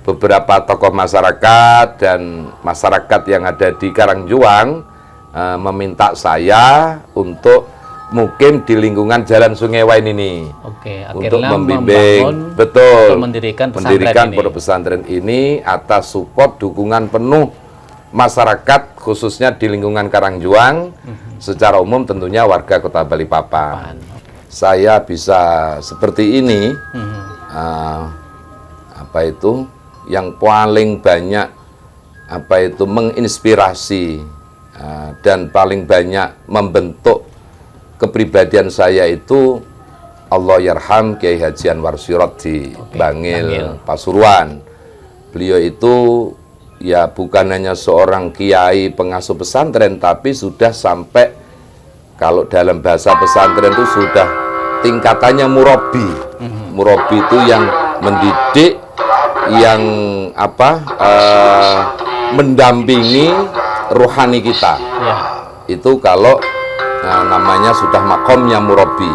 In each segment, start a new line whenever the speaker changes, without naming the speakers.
beberapa tokoh masyarakat dan masyarakat yang ada di Karangjuang meminta saya untuk mukim di lingkungan Jalan Sungai Wain ini.
Oke,
untuk
akhirnya
membimbing, betul,
mendirikan
pondok pesantren ini atas support dukungan penuh masyarakat khususnya di lingkungan Karangjuang, secara umum tentunya warga Kota Balikpapan. Saya bisa seperti ini, yang paling banyak menginspirasi dan paling banyak membentuk kepribadian saya itu Allah yarham Kiai Haji Anwar Sirot di Bangil, Pasuruan. Beliau itu ya bukan hanya seorang kiai pengasuh pesantren, tapi sudah sampai, kalau dalam bahasa pesantren itu sudah tingkatannya murabi. Murabi itu yang mendidik, yang mendampingi rohani kita. Itu kalau namanya sudah makomnya murabi.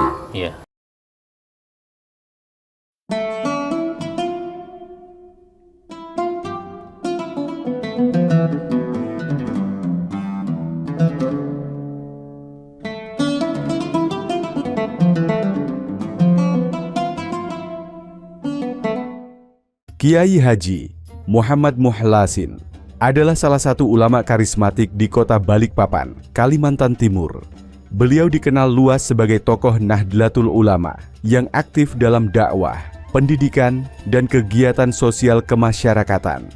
Kiai Haji Muhammad Muhlasin adalah salah satu ulama karismatik di Kota Balikpapan, Kalimantan Timur. Beliau dikenal luas sebagai tokoh Nahdlatul Ulama yang aktif dalam dakwah, pendidikan, dan kegiatan sosial kemasyarakatan.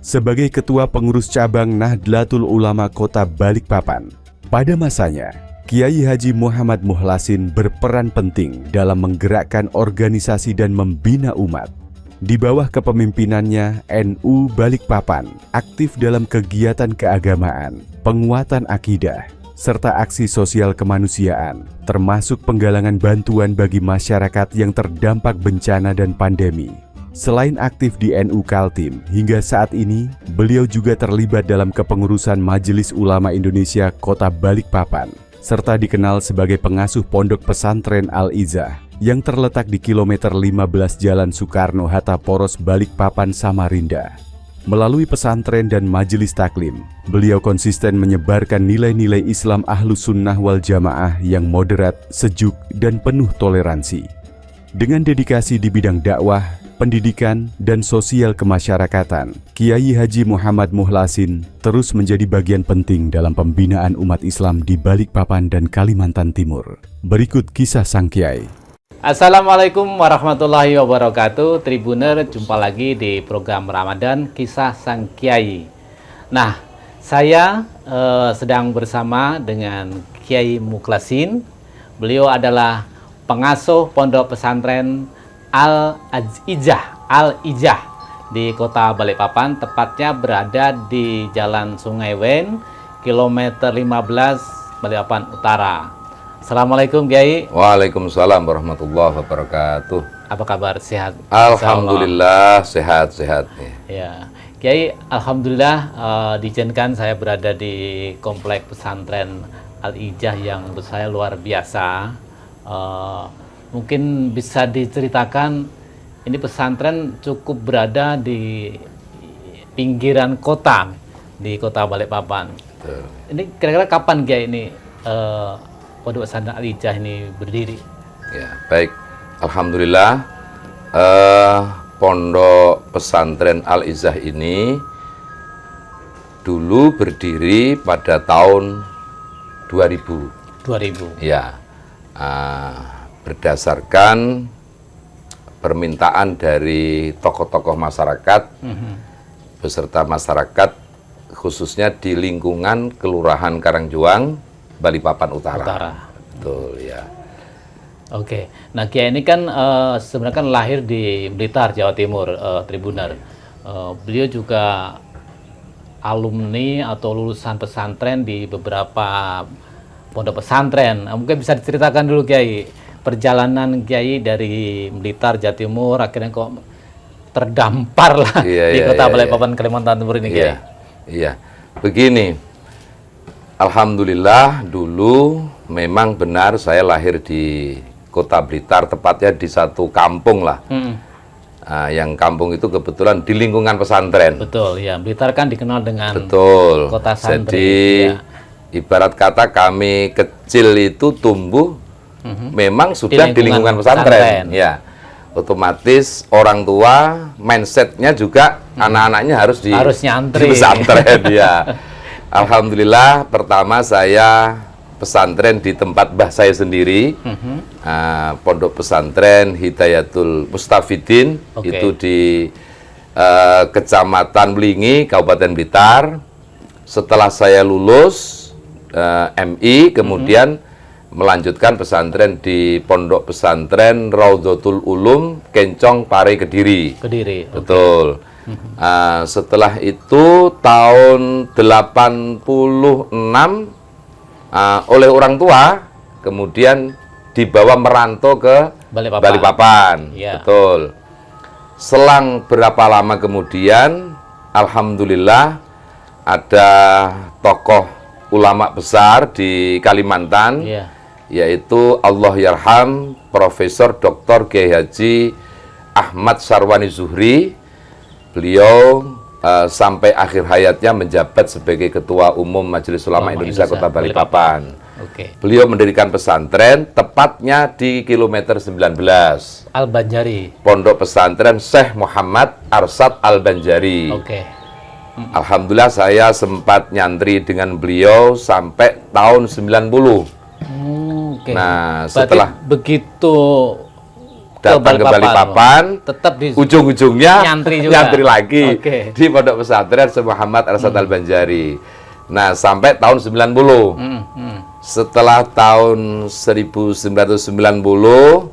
Sebagai Ketua Pengurus Cabang Nahdlatul Ulama Kota Balikpapan, pada masanya, Kiai Haji Muhammad Muhlasin berperan penting dalam menggerakkan organisasi dan membina umat. Di bawah kepemimpinannya, NU Balikpapan aktif dalam kegiatan keagamaan, penguatan akidah, serta aksi sosial kemanusiaan, termasuk penggalangan bantuan bagi masyarakat yang terdampak bencana dan pandemi. Selain aktif di NU Kaltim, hingga saat ini, beliau juga terlibat dalam kepengurusan Majelis Ulama Indonesia Kota Balikpapan, serta dikenal sebagai pengasuh Pondok Pesantren Al-Izzah yang terletak di kilometer 15 Jalan Soekarno-Hatta Poros Balikpapan, Samarinda. Melalui pesantren dan majelis taklim, beliau konsisten menyebarkan nilai-nilai Islam Ahlus Sunnah wal Jamaah yang moderat, sejuk, dan penuh toleransi. Dengan dedikasi di bidang dakwah, pendidikan, dan sosial kemasyarakatan, Kiai Haji Muhammad Muhlasin terus menjadi bagian penting dalam pembinaan umat Islam di Balikpapan dan Kalimantan Timur. Berikut kisah sang Kiai.
Assalamualaikum warahmatullahi wabarakatuh. Tribuner, jumpa lagi di program Ramadan Kisah Sang Kiai. Nah, saya sedang bersama dengan Kiai Mukhlasin. Beliau adalah pengasuh Pondok Pesantren Al-Izzah di Kota Balikpapan, tepatnya berada di Jalan Sungai Wen, kilometer 15 Balikpapan Utara. Assalamualaikum Kiai.
Waalaikumsalam warahmatullahi wabarakatuh.
Apa kabar? Sehat?
Alhamdulillah sehat-sehat.
Ya, Kiai, alhamdulillah diizinkan saya berada di komplek pesantren Al-Izzah yang menurut saya luar biasa. Mungkin bisa diceritakan, ini pesantren cukup berada di pinggiran kota, di Kota Balikpapan. Ini kira-kira kapan Kiai ini Pondok Pesantren Al-Izzah ini berdiri?
Ya, baik. Alhamdulillah, Pondok Pesantren Al-Izzah ini dulu berdiri pada tahun 2000.
2000.
Ya, berdasarkan permintaan dari tokoh-tokoh masyarakat, beserta masyarakat khususnya di lingkungan Kelurahan Karangjuang, Balikpapan Utara. Betul ya.
Oke. Nah, Kiai ini kan sebenarnya kan lahir di Blitar, Jawa Timur, Tribuner. Beliau juga alumni atau lulusan pesantren di beberapa pondok pesantren. Mungkin bisa diceritakan dulu Kiai, perjalanan Kiai dari Blitar, Jawa Timur, akhirnya kok terdampar lah di Kota Balikpapan, Kalimantan Timur ini Kiai.
Iya. Begini. Alhamdulillah dulu memang benar saya lahir di Kota Blitar, tepatnya di satu kampung lah. yang kampung itu kebetulan di lingkungan pesantren.
Betul, ya. Blitar kan dikenal dengan
Betul.
kota santri.
Jadi
Ya.
ibarat kata kami kecil itu tumbuh memang sudah di lingkungan pesantren. Ya, otomatis orang tua mindsetnya juga anak-anaknya harus di
nyantri.
di pesantren. Ya, alhamdulillah pertama saya pesantren di tempat mbah saya sendiri, pondok pesantren Hidayatul Mustafidin.
Oke.
Itu di Kecamatan Melingi, Kabupaten Blitar. Setelah saya lulus MI, kemudian melanjutkan pesantren di pondok pesantren Raudhatul Ulum, Kencong, Pare, Kediri.
Kediri.
Betul. Setelah itu tahun 86 oleh orang tua kemudian dibawa merantau ke Balikpapan.
Ya.
Betul. Selang berapa lama kemudian, alhamdulillah ada tokoh ulama besar di Kalimantan,
Ya.
yaitu Allahyarham Profesor Dr. Kiai Haji Ahmad Sarwani Zuhri. Beliau sampai akhir hayatnya menjabat sebagai Ketua Umum Majelis Ulama Indonesia Kota Balikpapan.
Oke.
Beliau mendirikan pesantren tepatnya di kilometer 19.
Al-Banjari.
Pondok pesantren Syekh Muhammad Arsad Al-Banjari.
Oke.
Alhamdulillah saya sempat nyantri dengan beliau sampai tahun 90.
Oke.
Nah,
Berarti
setelah
begitu
datang ke Balikpapan,
tetap di
ujung-ujungnya
nyantri juga.
nyantri lagi
Oke.
di Pondok Pesantren Syekh Muhammad Arsad Al-Banjari. Nah, sampai tahun 90. Setelah tahun 1990,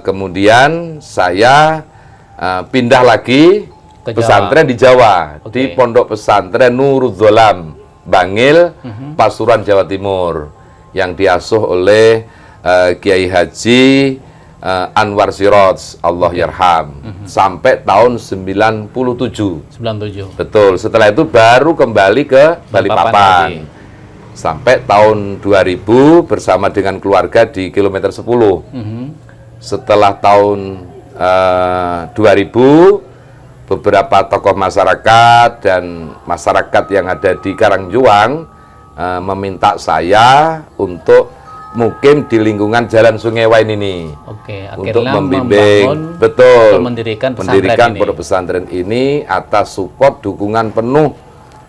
kemudian saya pindah lagi
Ke
pesantren di Jawa,
Oke.
di Pondok Pesantren Nurudzolam, Bangil, Pasuruan, Jawa Timur, yang diasuh oleh Kiai Haji Anwar Siroj, Allahyarham, sampai tahun 97.
97.
Betul. Setelah itu baru kembali ke
Balikpapan
Balikpapan.
lagi.
Sampai tahun 2000 bersama dengan keluarga di kilometer 10. Setelah tahun 2000, beberapa tokoh masyarakat dan masyarakat yang ada di Karangjuang meminta saya untuk mukim di lingkungan Jalan Sungai Wain ini.
Oke,
Untuk
akhirnya
membimbing,
membangun
betul,
atau mendirikan
pondok pesantren ini atas support dukungan penuh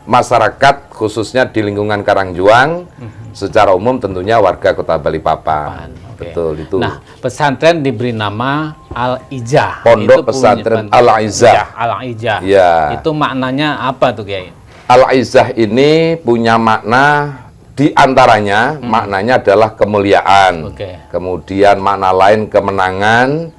masyarakat khususnya di lingkungan Karangjuang, secara umum tentunya warga Kota Balikpapan.
Oke.
Betul itu.
Nah, pesantren diberi nama Al-Ijah.
Pondok
Itu
Pesantren
punya-
Al-Ijah.
Al-Ijah.
Ya.
Itu maknanya apa tuh, Kiai?
Al-Aizah ini punya makna, di antaranya maknanya adalah kemuliaan.
Oke.
Kemudian makna lain kemenangan,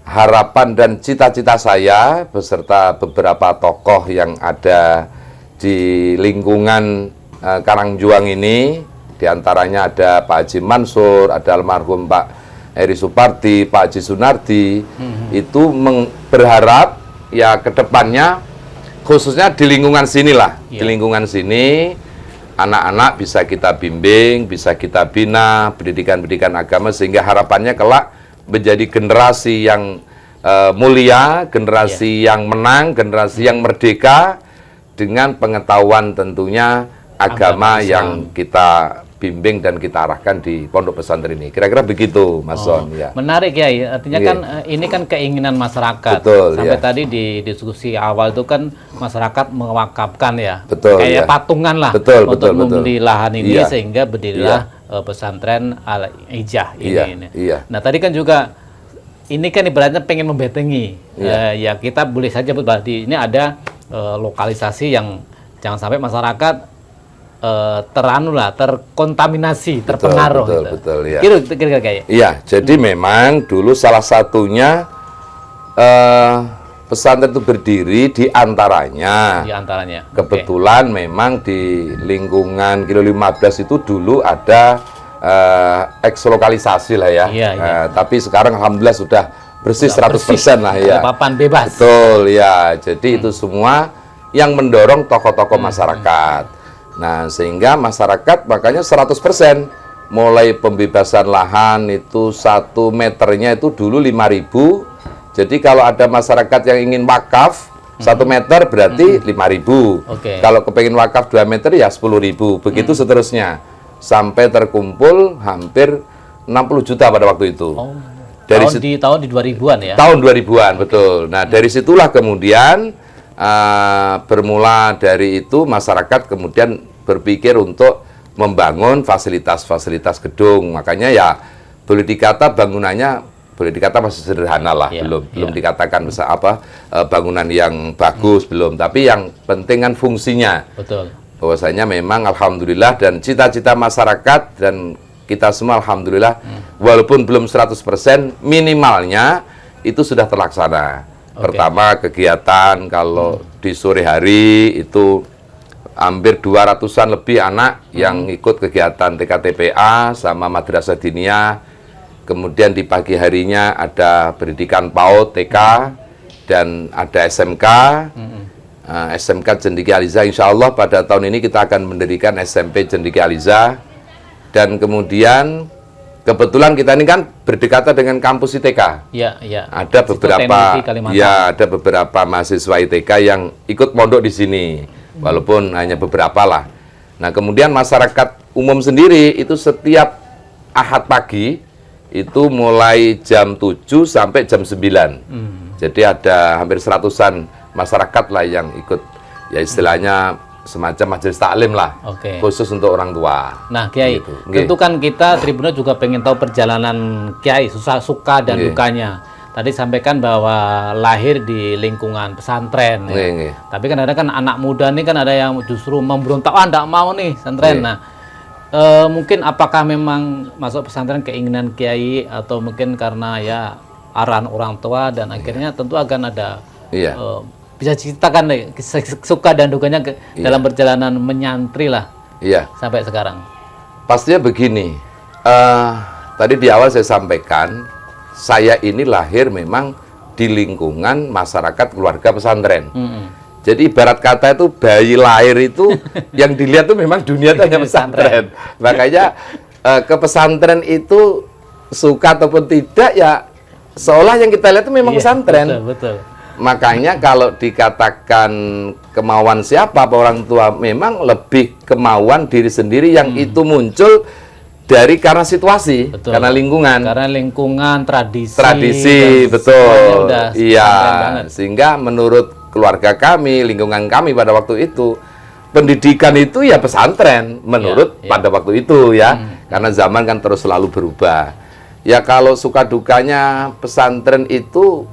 harapan dan cita-cita saya beserta beberapa tokoh yang ada di lingkungan Karangjuang ini, di antaranya ada Pak Haji Mansur, ada almarhum Pak Eri Supardi, Pak Haji Sunardi, itu berharap ya ke depannya khususnya di lingkungan sinilah, di lingkungan sini anak-anak bisa kita bimbing, bisa kita bina pendidikan-pendidikan agama sehingga harapannya kelak menjadi generasi yang mulia, generasi yang menang, generasi yang merdeka dengan pengetahuan tentunya agama yang kita bimbing dan kita arahkan di pondok pesantren ini. Kira-kira begitu, Mas Son. Ya.
Menarik ya, artinya
Iya.
kan ini kan keinginan masyarakat.
Betul,
Sampai
ya.
tadi di diskusi awal itu kan masyarakat mewakafkan ya,
Betul,
kayak
ya.
patungan lah
Betul,
untuk
betul, betul.
membeli lahan ini
Iya.
sehingga berdirilah pesantren Al-Ijah
Iya,
ini.
iya.
Nah tadi kan juga ini kan ibaratnya pengen membentengi, ya kita boleh saja berarti ini ada lokalisasi yang jangan sampai masyarakat terkontaminasi, terpengaruh.
betul,
gitu.
betul, ya.
Kira-kira kayak.
Iya, jadi memang dulu salah satunya pesantren itu berdiri di antaranya.
Di antaranya.
Kebetulan memang di lingkungan Kilo 15 itu dulu ada ekslokalisasi lah ya.
Iya, iya.
Tapi sekarang alhamdulillah sudah bersih 100% lah ya.
Papan bebas.
Betul ya. Jadi itu semua yang mendorong tokoh-tokoh masyarakat. Nah, sehingga masyarakat makanya 100%. Mulai pembebasan lahan itu 1 meternya itu dulu 5.000, Jadi kalau ada masyarakat yang ingin wakaf 1 meter berarti 5.000.
Oke.
Kalau kepengen wakaf 2 meter ya 10.000. Begitu seterusnya sampai terkumpul hampir 60 juta pada waktu itu.
Oh.
Dari
tahun di 2000-an ya.
tahun 2000-an, betul. Nah, dari situlah kemudian bermula dari itu masyarakat kemudian berpikir untuk membangun fasilitas-fasilitas gedung. Makanya ya boleh dikata bangunannya boleh dikata masih sederhana lah, belum dikatakan besar bangunan yang bagus, belum. Tapi yang penting kan fungsinya.
Betul.
Bahwasanya memang alhamdulillah dan cita-cita masyarakat dan kita semua alhamdulillah walaupun belum 100% minimalnya itu sudah terlaksana. Pertama kegiatan kalau di sore hari itu hampir 200-an lebih anak yang ikut kegiatan TKTPA sama Madrasah Diniyah. Kemudian di pagi harinya ada pendidikan PAUD, TK, dan ada SMK. SMK Cendekia Aliza, insya Allah pada tahun ini kita akan mendirikan SMP Cendekia Aliza. Dan kemudian kebetulan kita ini kan berdekatan dengan kampus ITK.
Iya, iya.
Ada beberapa mahasiswa ITK yang ikut mondok di sini, walaupun hanya beberapa lah. Nah, kemudian masyarakat umum sendiri itu setiap Ahad pagi itu mulai jam 7 sampai jam 9. Jadi ada hampir 100-an masyarakat lah yang ikut, ya istilahnya semacam majelis taklim lah, khusus untuk orang tua.
Nah, Kiai,
gitu.
Tentu kan kita Tribunal juga pengen tahu perjalanan Kiai, suka dan dukanya. Tadi sampaikan bahwa lahir di lingkungan pesantren. Ya. Tapi kan ada kan anak muda nih kan ada yang justru memberontak, enggak mau nih pesantren. Nah, mungkin apakah memang masuk pesantren keinginan Kiai atau mungkin karena ya arahan orang tua dan akhirnya tentu akan ada bisa ceritakan deh suka dan dukanya dalam perjalanan menyantri lah sampai sekarang.
Pastinya begini, tadi di awal saya sampaikan saya ini lahir memang di lingkungan masyarakat keluarga pesantren. Jadi ibarat kata itu bayi lahir itu yang dilihat tuh memang dunia itu hanya pesantren. Makanya ke pesantren itu suka ataupun tidak ya seolah yang kita lihat itu memang pesantren.
Betul.
Makanya kalau dikatakan kemauan siapa orang tua memang lebih kemauan diri sendiri yang itu muncul dari karena situasi, karena lingkungan, tradisi, betul. Iya, sehingga menurut keluarga kami, lingkungan kami pada waktu itu, pendidikan itu ya pesantren menurut pada waktu itu ya, karena zaman kan terus selalu berubah. Ya kalau suka dukanya pesantren itu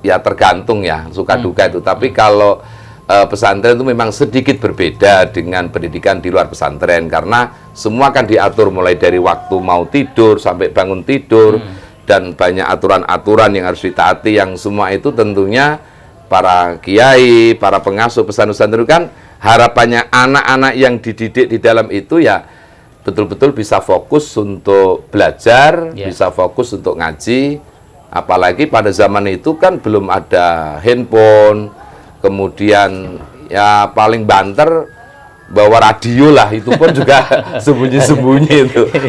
ya tergantung ya suka duka itu. Tapi kalau pesantren itu memang sedikit berbeda dengan pendidikan di luar pesantren karena semua kan diatur mulai dari waktu mau tidur sampai bangun tidur dan banyak aturan-aturan yang harus ditaati yang semua itu tentunya para kiai, para pengasuh pesantren kan harapannya anak-anak yang dididik di dalam itu ya betul-betul bisa fokus untuk belajar, bisa fokus untuk ngaji. Apalagi pada zaman itu kan belum ada handphone, kemudian ya paling banter bawa radio lah, itu pun juga sembunyi-sembunyi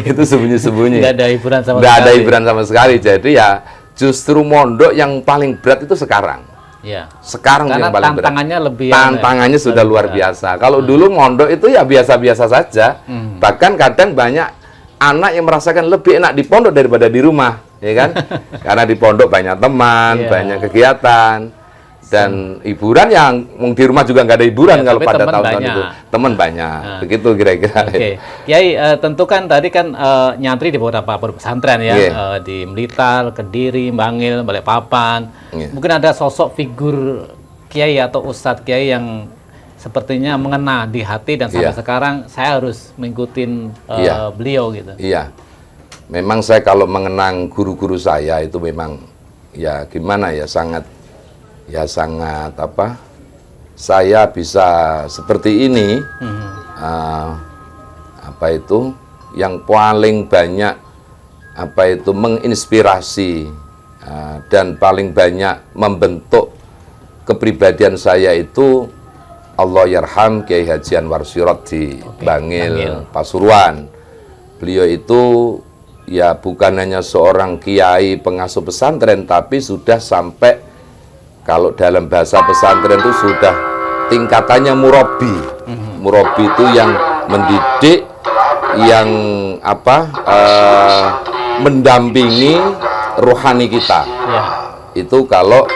itu sembunyi-sembunyi.
Nggak ada hiburan sama sekali.
Nggak ada hiburan sama sekali. Jadi ya justru mondok yang paling berat itu sekarang.
Ya.
Sekarang
karena
yang paling berat. Tantangannya sudah luar biasa. Kalau dulu mondok itu ya biasa-biasa saja. Bahkan kadang banyak anak yang merasakan lebih enak di pondok daripada di rumah, ya kan? Karena di pondok banyak teman, banyak kegiatan. Dan hiburan yang di rumah juga nggak ada hiburan kalau pada tahun-tahun itu. Teman banyak, begitu kira-kira.
Kiai, tentu kan tadi kan nyantri di beberapa pesantren ya, di Blitar, Kediri, Bangil, Balikpapan. Mungkin ada sosok figur Kiai atau Ustadz Kiai yang sepertinya mengena di hati dan sampai sekarang saya harus mengikuti beliau gitu.
Iya, memang saya kalau mengenang guru-guru saya itu memang ya gimana ya sangat apa, saya bisa seperti ini, apa itu, yang paling banyak, apa itu, menginspirasi, dan paling banyak membentuk kepribadian saya itu, Allahyarham Kiai Haji Anwar Sirot di Bangil, Pasuruan. Beliau itu ya bukan hanya seorang kiai pengasuh pesantren, tapi sudah sampai, kalau dalam bahasa pesantren itu sudah tingkatannya murabi. Murabi itu yang mendidik, yang mendampingi rohani kita.
Ya.
Itu kalau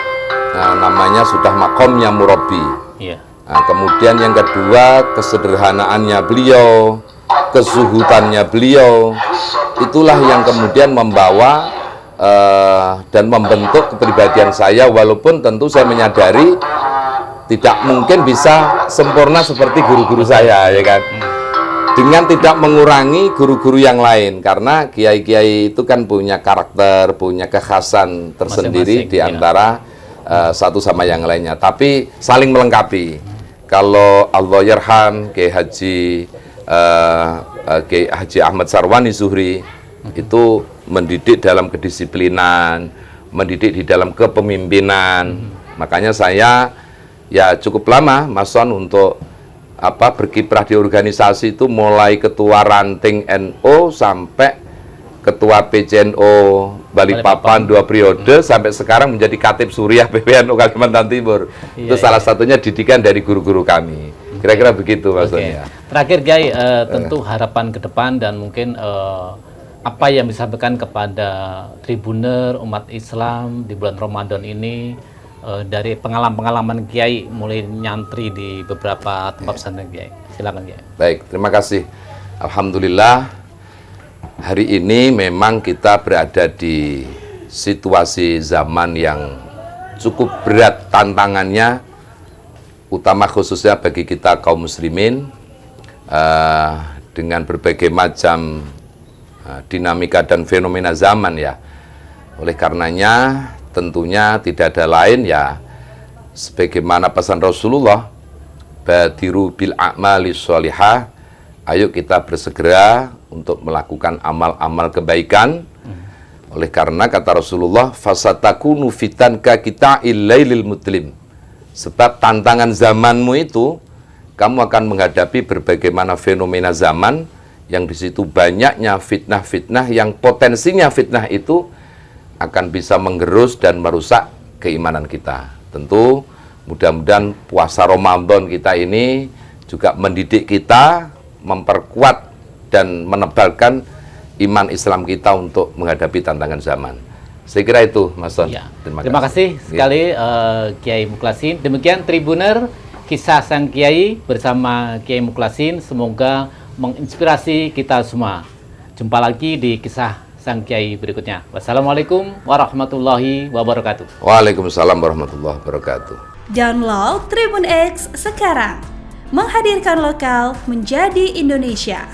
namanya sudah makomnya murabi.
Ya.
Nah, kemudian yang kedua, kesederhanaannya beliau, kezuhudannya beliau, itulah yang kemudian membawa dan membentuk kepribadian saya, walaupun tentu saya menyadari tidak mungkin bisa sempurna seperti guru-guru saya, ya kan, dengan tidak mengurangi guru-guru yang lain, karena kiai-kiai itu kan punya karakter, punya kekhasan tersendiri di antara satu sama yang lainnya, tapi saling melengkapi. Kalau Allahyarham Kiai Haji Ahmad Sarwani Zuhri itu mendidik dalam kedisiplinan, mendidik di dalam kepemimpinan. Makanya saya ya cukup lama Mas Son untuk berkiprah di organisasi itu, mulai ketua ranting NU sampai ketua PCNO Balikpapan 2 periode, sampai sekarang menjadi Katib Suriah PPNU Kalimantan Timur. Itu salah satunya didikan dari guru-guru kami. Kira-kira begitu maksudnya.
Terakhir Kiai, tentu harapan ke depan dan mungkin apa yang disampaikan kepada Tribuner umat Islam di bulan Ramadan ini, dari pengalaman Kiai mulai nyantri di beberapa tempat pesantren Kiai. Silakan Kiai.
Baik, terima kasih. Alhamdulillah hari ini memang kita berada di situasi zaman yang cukup berat tantangannya, utama khususnya bagi kita kaum muslimin, dengan berbagai macam dinamika dan fenomena zaman ya. Oleh karenanya tentunya tidak ada lain ya, sebagaimana pesan Rasulullah, badiru bil a'mali sholihah, ayo kita bersegera untuk melakukan amal-amal kebaikan. Oleh karena kata Rasulullah, fasatakunu fitan ka kita ilailil mutlim, sebab tantangan zamanmu itu, kamu akan menghadapi berbagai mana fenomena zaman, yang di situ banyaknya fitnah-fitnah, yang potensinya fitnah itu akan bisa menggerus dan merusak keimanan kita. Tentu mudah-mudahan puasa Ramadan kita ini juga mendidik kita, memperkuat dan menebalkan iman Islam kita untuk menghadapi tantangan zaman. Saya kira itu, Mas Son.
Ya. Terima kasih sekali Kiai Mukhlasin. Demikian Tribuner, kisah sang Kiai bersama Kiai Mukhlasin, semoga menginspirasi kita semua. Jumpa lagi di kisah sang Kiai berikutnya. Wassalamualaikum warahmatullahi wabarakatuh.
Waalaikumsalam warahmatullahi wabarakatuh.
Download Tribun X sekarang, menghadirkan lokal menjadi Indonesia.